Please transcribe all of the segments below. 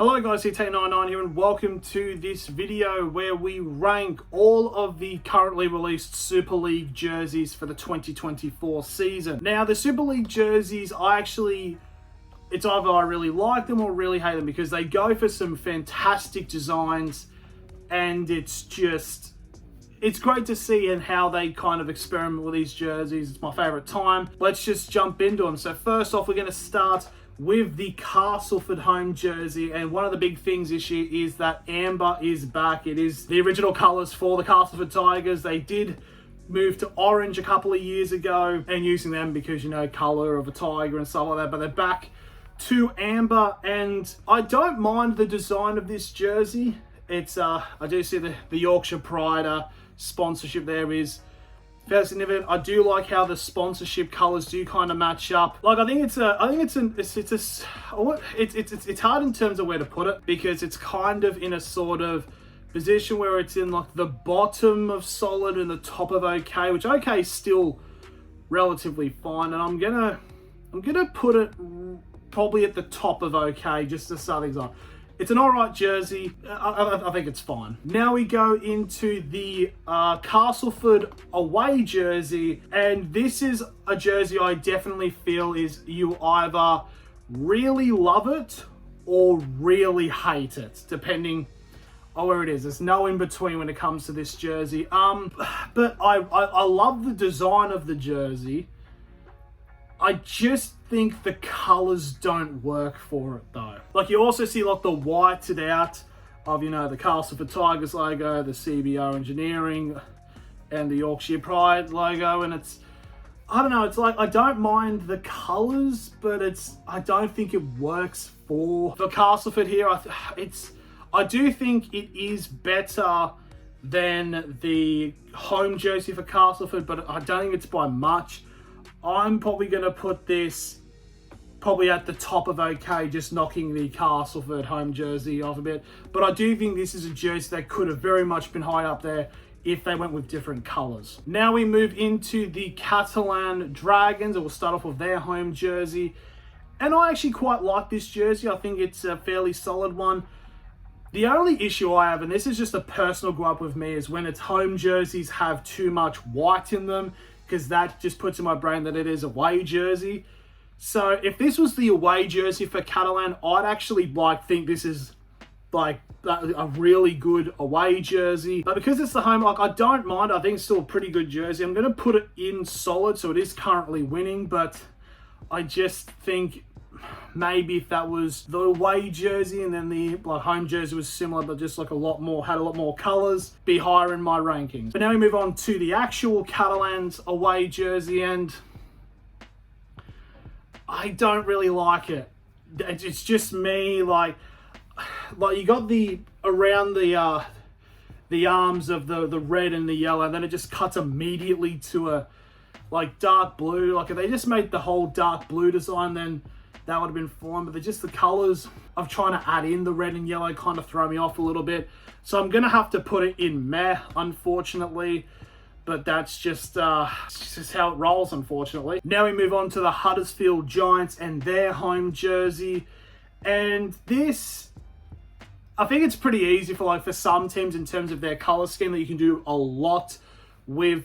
Hello guys, CT99 here and welcome to this video where we rank all of the currently released Super League jerseys for the 2024 season. Now the Super League jerseys, it's either I really like them or really hate them because they go for some fantastic designs and it's great to see and how they kind of experiment with these jerseys. It's my favorite time. Let's just jump into them. So first off, we're going to start with the Castleford home jersey, and one of the big things this year is that amber is back. It is the original colours for the Castleford Tigers. They did move to orange a couple of years ago and using them because, you know, colour of a tiger and stuff like that, but they're back to amber and I don't mind the design of this jersey. It's I do see the Yorkshire Pride sponsorship there is fairly significant. I do like how the sponsorship colours do kind of match up. Like I think it's hard in terms of where to put it because it's kind of in a sort of position where it's in like the bottom of solid and the top of okay, which okay is still relatively fine, and I'm gonna put it probably at the top of okay just to start things off. It's an alright jersey. I think it's fine. Now we go into the Castleford away jersey. And this is a jersey I definitely feel is you either really love it or really hate it, depending on where it is. There's no in between when it comes to this jersey. But I love the design of the jersey. I just think the colours don't work for it though. Like you also see like the whited out of, you know, the Castleford Tigers logo, the CBO Engineering and the Yorkshire Pride logo, and it's, I don't know, it's like I don't mind the colours, but I don't think it works for Castleford here. I do think it is better than the home jersey for Castleford, but I don't think it's by much. I'm probably going to put this probably at the top of okay, just knocking the Castleford home jersey off a bit. But I do think this is a jersey that could have very much been high up there if they went with different colours. Now we move into the Catalan Dragons, and we'll start off with their home jersey. And I actually quite like this jersey. I think it's a fairly solid one. The only issue I have, and this is just a personal gripe with me, is when its home jerseys have too much white in them, because that just puts in my brain that it is a away jersey. So if this was the away jersey for Catalan, I'd actually think this is like a really good away jersey. But because it's the home, like I don't mind. I think it's still a pretty good jersey. I'm going to put it in solid, so it is currently winning. But I just think maybe if that was the away jersey and then the home jersey was similar but just like had a lot more colours, be higher in my rankings. But now we move on to the actual Catalans away jersey, and I don't really like it. It's just me, like you got around the arms of the red and the yellow, and then it just cuts immediately to a dark blue. Like if they just made the whole dark blue design, then that would have been fine, but the colours of trying to add in the red and yellow kind of throw me off a little bit. So I'm going to have to put it in meh, unfortunately. But that's just how it rolls, unfortunately. Now we move on to the Huddersfield Giants and their home jersey. And this, I think it's pretty easy for some teams in terms of their colour scheme, that you can do a lot with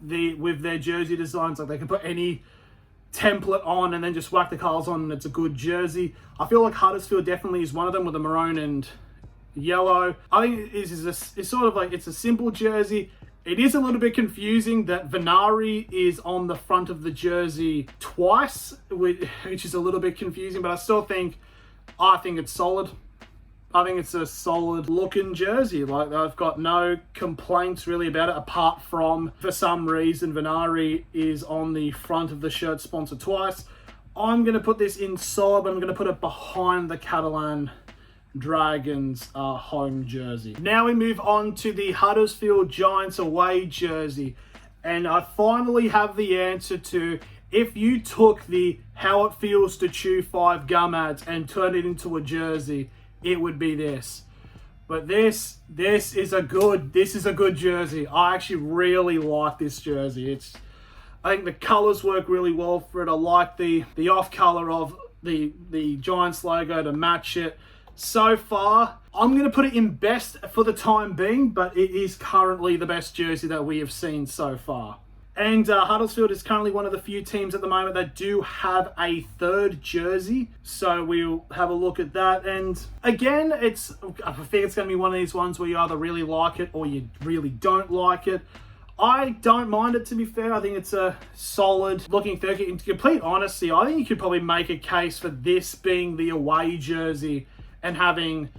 their jersey designs. Like they can put any template on and then just whack the colours on and it's a good jersey. I feel like Huddersfield definitely is one of them with the maroon and yellow. I think it's a simple jersey. It is a little bit confusing that Venari is on the front of the jersey twice, which is a little bit confusing, but I think it's solid. I think it's a solid looking jersey. Like I've got no complaints really about it, apart from for some reason Venari is on the front of the shirt sponsored twice. I'm going to put this in solid, but I'm going to put it behind the Catalan Dragons home jersey. Now we move on to the Huddersfield Giants away jersey. And I finally have the answer to, if you took the how it feels to chew 5 gum ads and turned it into a jersey, it would be this. But this is a good jersey. I actually really like this jersey. I think the colours work really well for it. I like the off colour of the Giants logo to match it. so far. I'm going to put it in best for the time being, but it is currently the best jersey that we have seen so far. And Huddersfield is currently one of the few teams at the moment that do have a third jersey. So we'll have a look at that. And again, I think it's going to be one of these ones where you either really like it or you really don't like it. I don't mind it, to be fair. I think it's a solid looking third kit. In complete honesty, I think you could probably make a case for this being the away jersey and having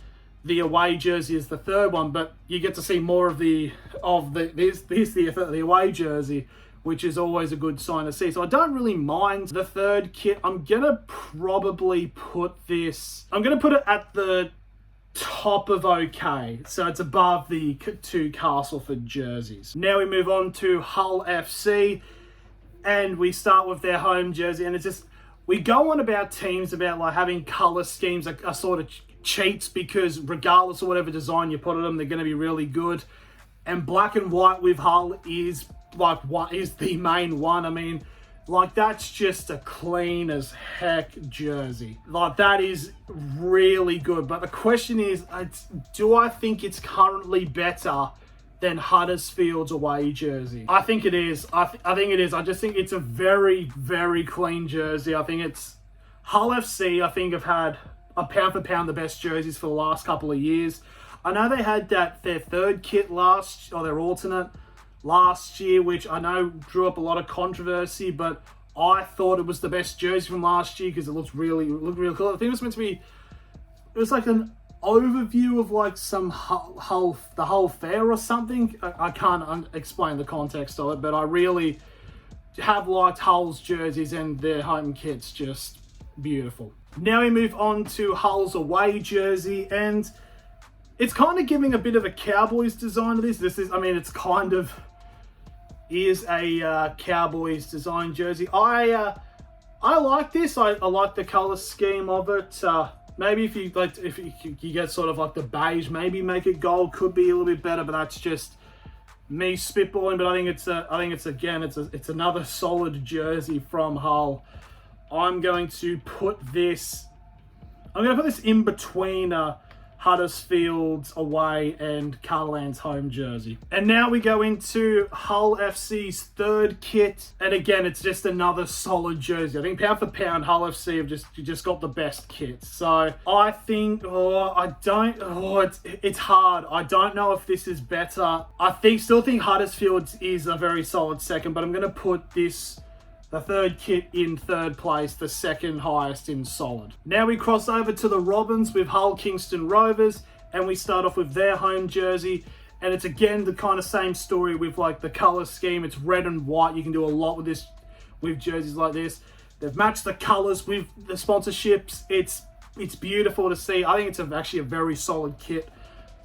the away jersey as the third one, but you get to see more of the away jersey, which is always a good sign to see. So I don't really mind the third kit. I'm gonna probably put it at the top of okay. So it's above the two Castleford jerseys. Now we move on to Hull FC, and we start with their home jersey, and it's just, we go on about teams about like having color schemes are sort of cheats, because regardless of whatever design you put on them, they're going to be really good. And black and white with Hull is like what is the main one. I mean, like, that's just a clean as heck jersey. Like, that is really good. But the question is, do I think it's currently better than Huddersfield's away jersey? I think it is. I think it is. I just think it's a very, very clean jersey. I think it's Hull FC. I think have had a pound for pound the best jerseys for the last couple of years. I know they had their third kit their alternate last year, which I know drew up a lot of controversy, but I thought it was the best jersey from last year because it looked really cool. I think it was meant to be, it was like an overview of like some the Hull Fair or something. I can't explain the context of it, but I really have liked Hull's jerseys, and their home kit's just beautiful. Now we move on to Hull's away jersey, and it's kind of giving a bit of a Cowboys design to this. It's kind of is a Cowboys design jersey. I like this. I like the color scheme of it. Maybe if you get sort of like the beige, maybe make it gold, could be a little bit better. But that's just me spitballing. But I think it's another solid jersey from Hull. I'm going to put this in between Huddersfield's away and Catalan's home jersey. And now we go into Hull FC's third kit. And again, it's just another solid jersey. I think pound for pound, Hull FC have just got the best kit. So I think, it's hard. I don't know if this is better. Still think Huddersfield's is a very solid second, but I'm going to put the third kit in third place, the second highest in solid. Now we cross over to the Robins with Hull Kingston Rovers, and we start off with their home jersey. And it's again the kind of same story with like the color scheme. It's red and white. You can do a lot with this, with jerseys like this. They've matched the colors with the sponsorships. It's beautiful to see. I think it's actually a very solid kit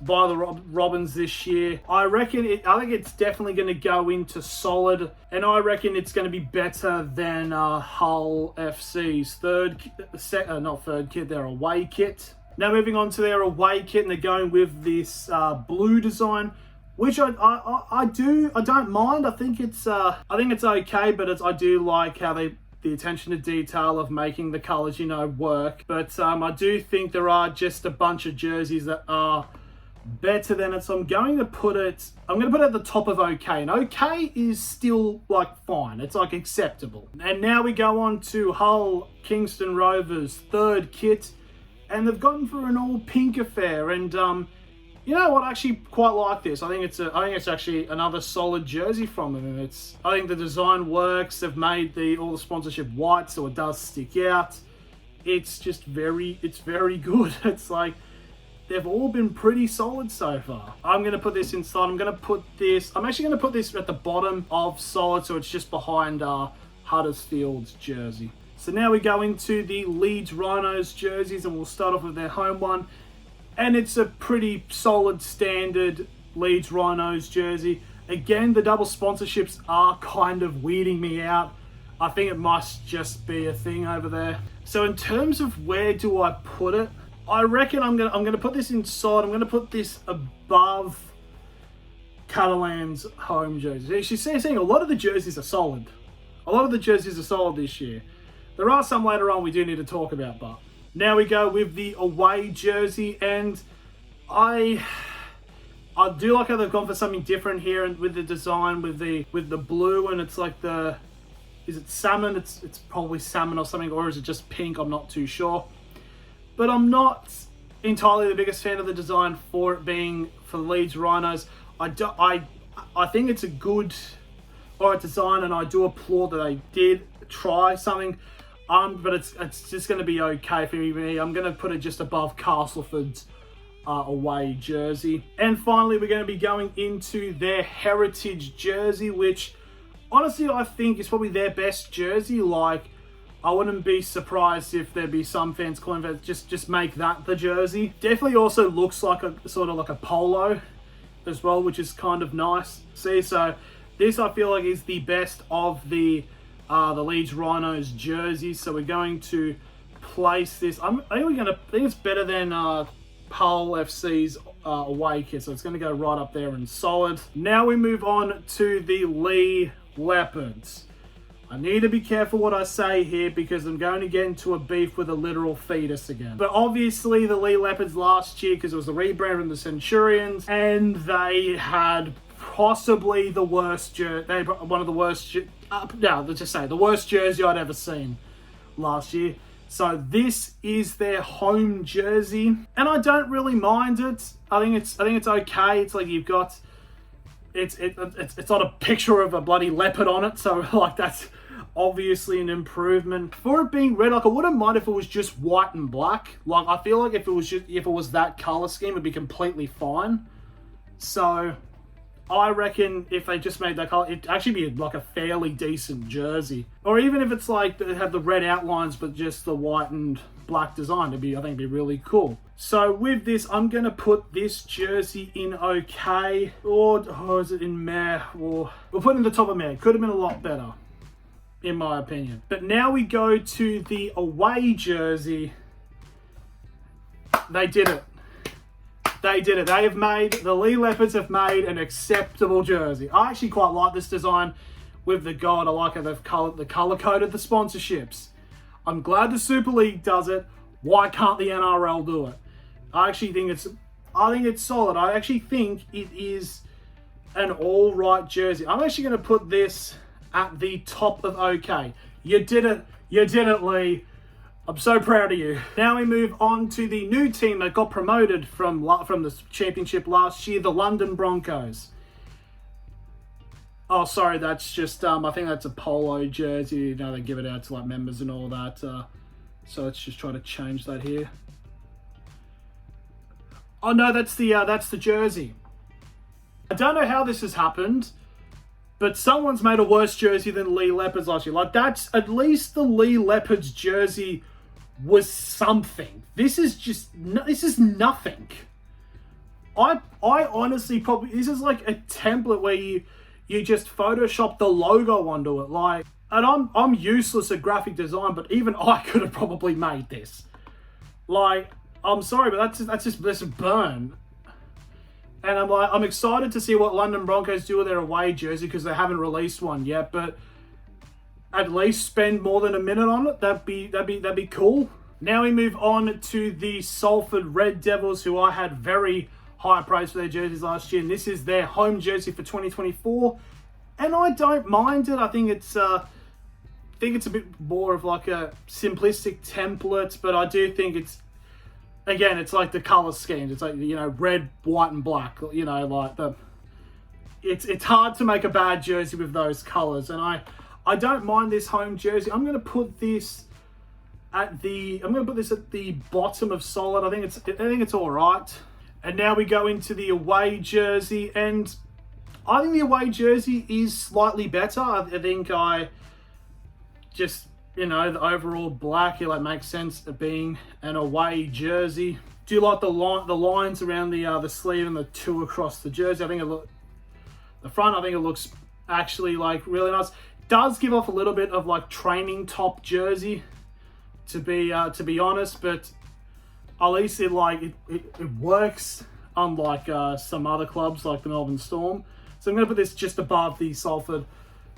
by the Robins this year. I think it's definitely going to go into solid, and I reckon it's going to be better than Hull FC's their away kit. Now moving on to their away kit, and they're going with this blue design, which I don't mind. I think it's okay, but I do like how the attention to detail of making the colors work. But I do think there are just a bunch of jerseys that are better than it, so I'm going to put it at the top of okay, and okay is still like fine, it's like acceptable. And now we go on to Hull Kingston Rovers third kit, and they've gone for an all pink affair, and you know what, I actually quite like this. I think it's actually another solid jersey from them, and I think the design works. They've made all the sponsorship white, so it does stick out. It's very good. It's like, they've all been pretty solid so far. I'm going to put this inside. I'm actually going to put this at the bottom of solid, so it's just behind Huddersfield's jersey. So now we go into the Leeds Rhinos jerseys, and we'll start off with their home one. And it's a pretty solid standard Leeds Rhinos jersey. Again, the double sponsorships are kind of weirding me out. I think it must just be a thing over there. So in terms of where do I put it, I reckon I'm gonna put this inside. I'm gonna put this above Catalan's home jersey. She's saying a lot of the jerseys are solid. A lot of the jerseys are solid this year. There are some later on we do need to talk about, but Now we go with the away jersey, and I do like how they've gone for something different here, and with the design with the blue, and it's like is it salmon? It's probably salmon or something, or is it just pink? I'm not too sure. But I'm not entirely the biggest fan of the design for it being for the Leeds Rhinos. I think it's a good design, and I do applaud that they did try something. But it's just going to be okay for me. I'm going to put it just above Castleford's away jersey. And finally, we're going to be going into their heritage jersey, which honestly I think is probably their best jersey. Like, I wouldn't be surprised if there'd be some fans calling for just make that the jersey. Definitely also looks like a sort of like a polo as well, which is kind of nice. See, so this I feel like is the best of the Leeds Rhinos jerseys. So we're going to place this. I think it's better than Hull FC's away kit, so it's going to go right up there in solid. Now we move on to the Lee Leopards. I need to be careful what I say here because I'm going to get into a beef with a literal fetus again. But obviously the Lee Leopards last year, because it was the rebrand from the Centurions, and they had possibly the worst jersey, one of the worst, let's just say the worst jersey I'd ever seen last year. So this is their home jersey, and I don't really mind it. I think it's okay. It's like you've got, it's not a picture of a bloody leopard on it, so like that's obviously an improvement. For it being red, like I wouldn't mind if it was just white and black. Like I feel like if it was that color scheme, it'd be completely fine. So I reckon if they just made that color, it'd actually be like a fairly decent jersey. Or even if it's like they have the red outlines but just the white and black design, I think it'd be really cool. So with this, I'm gonna put this jersey in okay, or is it in meh? Or we'll put it in the top of meh. Could have been a lot better, in my opinion. But now we go to the away jersey. They did it. They did it. The Lee Leopards have made an acceptable jersey. I actually quite like this design with the gold. I like how they've color-coded the sponsorships. I'm glad the Super League does it. Why can't the NRL do it? I think it's solid. I actually think it is an all-right jersey. I'm actually going to put this at the top of okay. You did it. You did it, Lee. I'm so proud of you. Now we move on to the new team that got promoted from the championship last year, the London Broncos. Oh, sorry, that's just, I think that's a polo jersey. You know, they give it out to like members and all that. So let's just try to change that here. Oh no, that's the jersey. I don't know how this has happened, but someone's made a worse jersey than Lee Leopards last year. Like, that's at least the Lee Leopards jersey was something. This is nothing. I honestly this is like a template where you just Photoshop the logo onto it. Like, and I'm useless at graphic design, but even I could have probably made this. Like, I'm sorry, but that's just burn. And I'm excited to see what London Broncos do with their away jersey because they haven't released one yet. But at least spend more than a minute on it. That'd be cool. Now we move on to the Salford Red Devils, who I had very high praise for their jerseys last year, and this is their home jersey for 2024. And I don't mind it. I think it's a bit more of like a simplistic template, but I do think it's like the color schemes. It's like, you know, red, white, and black. You know, like it's hard to make a bad jersey with those colors, and I don't mind this home jersey. I'm gonna put this at the bottom of solid. I think it's all right. And now we go into the away jersey, and I think the away jersey is slightly better. I think you know, the overall black, it like makes sense of being an away jersey. Do you like the lines around the sleeve and the two across the jersey? I think the front, I think it looks actually like really nice. It does give off a little bit of like training top jersey, to be honest, but at least it works, unlike some other clubs like the Melbourne Storm. So I'm going to put this just above the Salford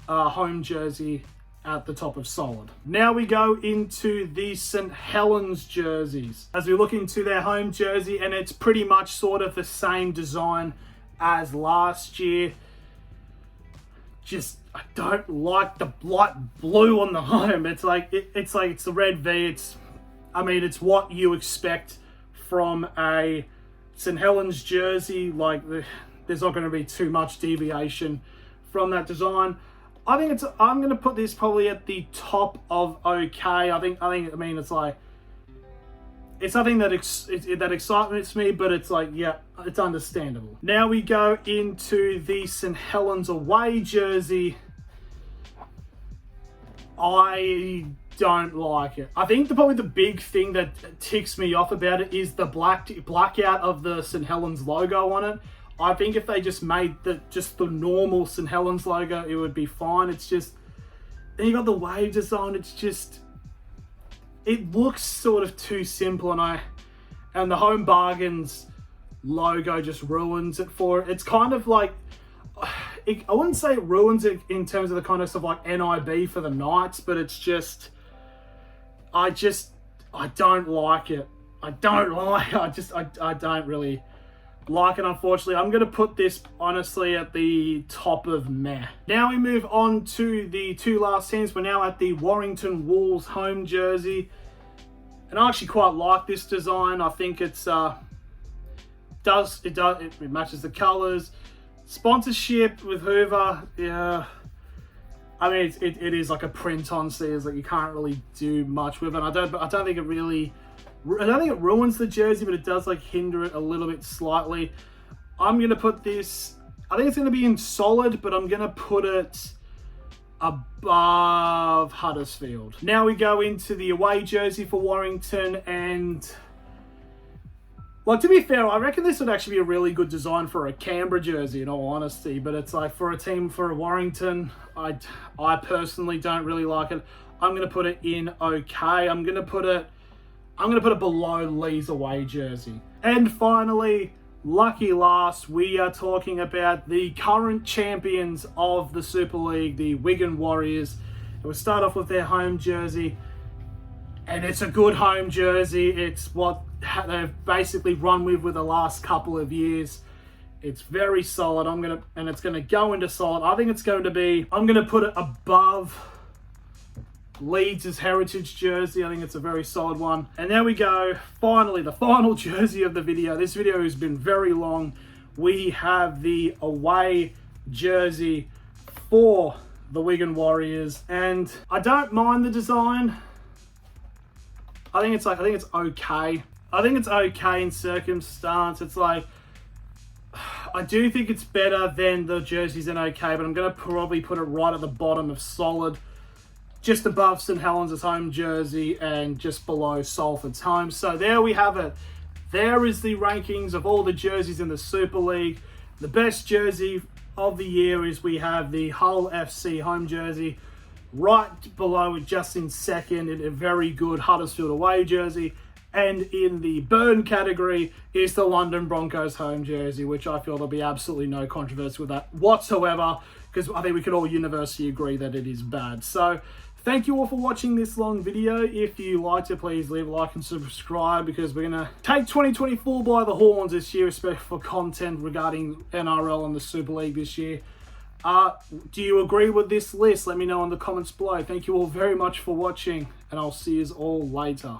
home jersey at the top of Solid. Now we go into the St. Helens jerseys. As we look into their home jersey, and it's pretty much sort of the same design as last year. Just, I don't like the light blue on the home. It's like it's the red V. It's what you expect from a St. Helens jersey. Like, there's not going to be too much deviation from that design. I'm going to put this probably at the top of okay. It's something that excites me, but it's like, yeah, it's understandable. Now we go into the St. Helens away jersey. I don't like it. I think probably the big thing that ticks me off about it is the blackout of the St. Helens logo on it. I think if they just made the normal St. Helens logo, it would be fine. It's just, then you got the wave design. It's just, it looks sort of too simple, and the Home Bargains logo just ruins it for it. It's kind of like, I wouldn't say it ruins it in terms of the kind of stuff like NIB for the Knights, but it's just, I don't like it. I don't really like it, unfortunately. I'm going to put this, honestly, at the top of meh. Now we move on to the two last teams. We're now at the Warrington Wolves home jersey. And I actually quite like this design. I think it matches the colours. Sponsorship with Hoover, yeah. It is like a print-on series that you can't really do much with. And I don't think it ruins the jersey, but it does like hinder it a little bit slightly. I'm going to put this, I think it's going to be in Solid, but I'm going to put it above Huddersfield. Now we go into the away jersey for Warrington, and like, to be fair, I reckon this would actually be a really good design for a Canberra jersey, in all honesty, but it's like for a Warrington, I personally don't really like it. I'm going to put it in okay. I'm going to put it below Lee's away jersey. And finally, lucky last, we are talking about the current champions of the Super League, the Wigan Warriors. We'll start off with their home jersey, and it's a good home jersey. It's what they've basically run with the last couple of years. It's very solid. It's gonna go into Solid. I'm gonna put it above Leeds' heritage jersey. I think it's a very solid one. And there we go. Finally, the final jersey of the video. This video has been very long. We have the away jersey for the Wigan Warriors, and I don't mind the design. I think it's okay. I think it's okay in circumstance. It's like, I do think it's better than the jerseys in okay, but I'm going to probably put it right at the bottom of Solid, just above St. Helens' home jersey and just below Salford's home. So there we have it. There is the rankings of all the jerseys in the Super League. The best jersey of the year is we have the Hull FC home jersey. Right below it, just in second, in a very good Huddersfield away jersey. And in the burn category is the London Broncos home jersey, which I feel there'll be absolutely no controversy with that whatsoever, because I think we could all universally agree that it is bad. So thank you all for watching this long video. If you liked it, please leave a like and subscribe, because we're going to take 2024 by the horns this year, especially for content regarding NRL and the Super League this year. Do you agree with this list? Let me know in the comments below. Thank you all very much for watching, and I'll see you all later.